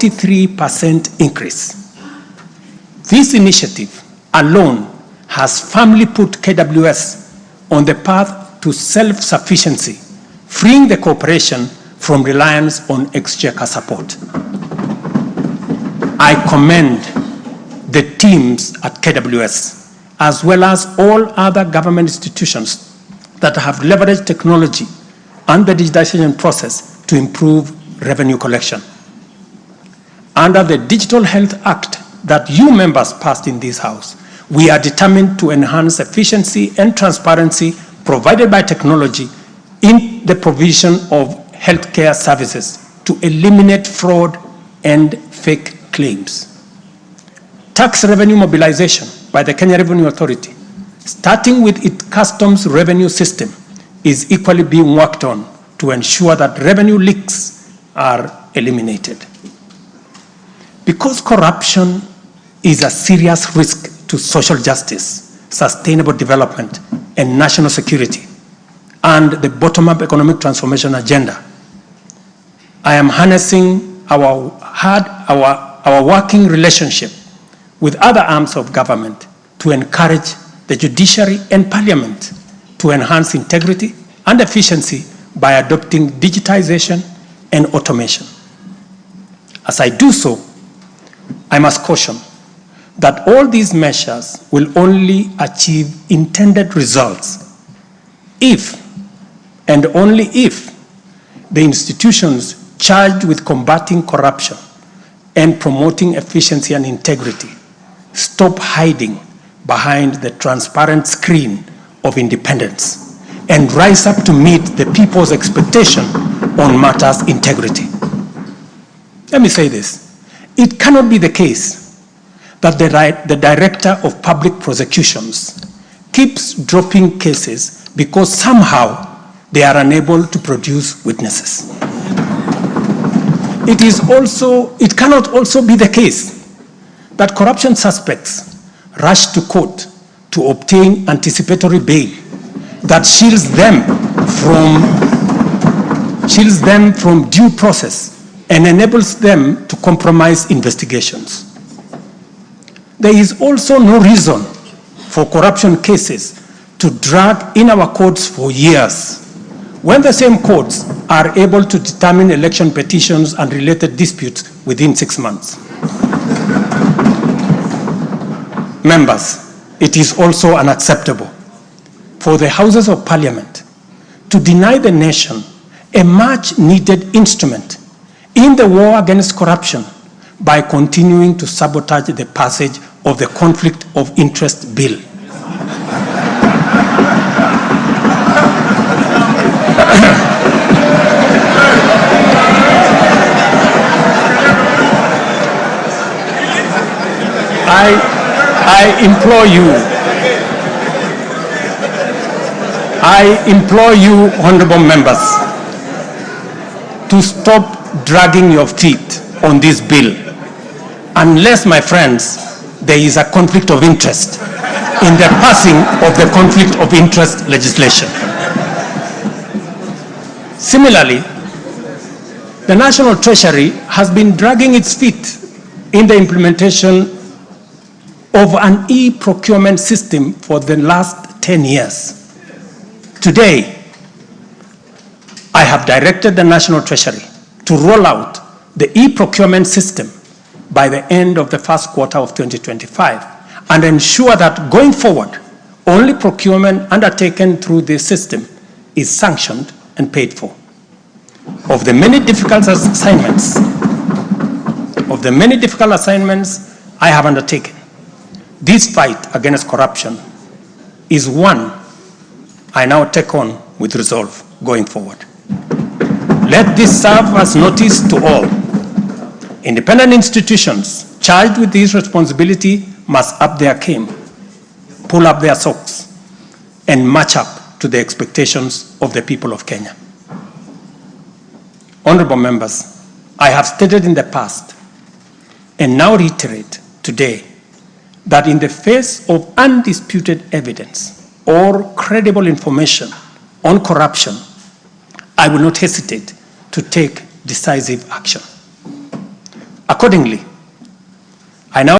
43% increase. This initiative alone has firmly put KWS on the path to self-sufficiency, freeing the corporation from reliance on exchequer support. I commend the teams at KWS, as well as all other government institutions that have leveraged technology and the digitization process to improve revenue collection. Under the Digital Health Act that you members passed in this House, we are determined to enhance efficiency and transparency provided by technology in the provision of healthcare services to eliminate fraud and fake claims. Tax revenue mobilization by the Kenya Revenue Authority, starting with its customs revenue system, is equally being worked on to ensure that revenue leaks are eliminated. Because corruption is a serious risk to social justice, sustainable development, and national security, and the bottom-up economic transformation agenda, I am harnessing our working relationship with other arms of government to encourage the judiciary and parliament to enhance integrity and efficiency by adopting digitization and automation. As I do so, I must caution that all these measures will only achieve intended results if, and only if, the institutions charged with combating corruption and promoting efficiency and integrity stop hiding behind the transparent screen of independence and rise up to meet the people's expectation on matters integrity. Let me say this. It cannot be the case that the Director of Public Prosecutions keeps dropping cases because somehow they are unable to produce witnesses. It cannot also be the case that corruption suspects rush to court to obtain anticipatory bail that shields them from due process and enables them to compromise investigations. There is also no reason for corruption cases to drag in our courts for years when the same courts are able to determine election petitions and related disputes within 6 months. Members, it is also unacceptable for the Houses of Parliament to deny the nation a much-needed instrument in the war against corruption by continuing to sabotage the passage of the Conflict of Interest Bill. I implore you, honorable members, to stop dragging your feet on this bill, unless, my friends, there is a conflict of interest in the passing of the conflict of interest legislation. Similarly, the National Treasury has been dragging its feet in the implementation of an e-procurement system for the last 10 years. Today, I have directed the National Treasury to roll out the e-procurement system by the end of the first quarter of 2025 and ensure that going forward, only procurement undertaken through this system is sanctioned and paid for. Of the many difficult assignments I have undertaken, this fight against corruption is one I now take on with resolve going forward. Let this serve as notice to all. Independent institutions charged with this responsibility must up their game, pull up their socks, and match up to the expectations of the people of Kenya. Honorable members, I have stated in the past and now reiterate today that in the face of undisputed evidence or credible information on corruption, I will not hesitate to take decisive action. accordingly. I now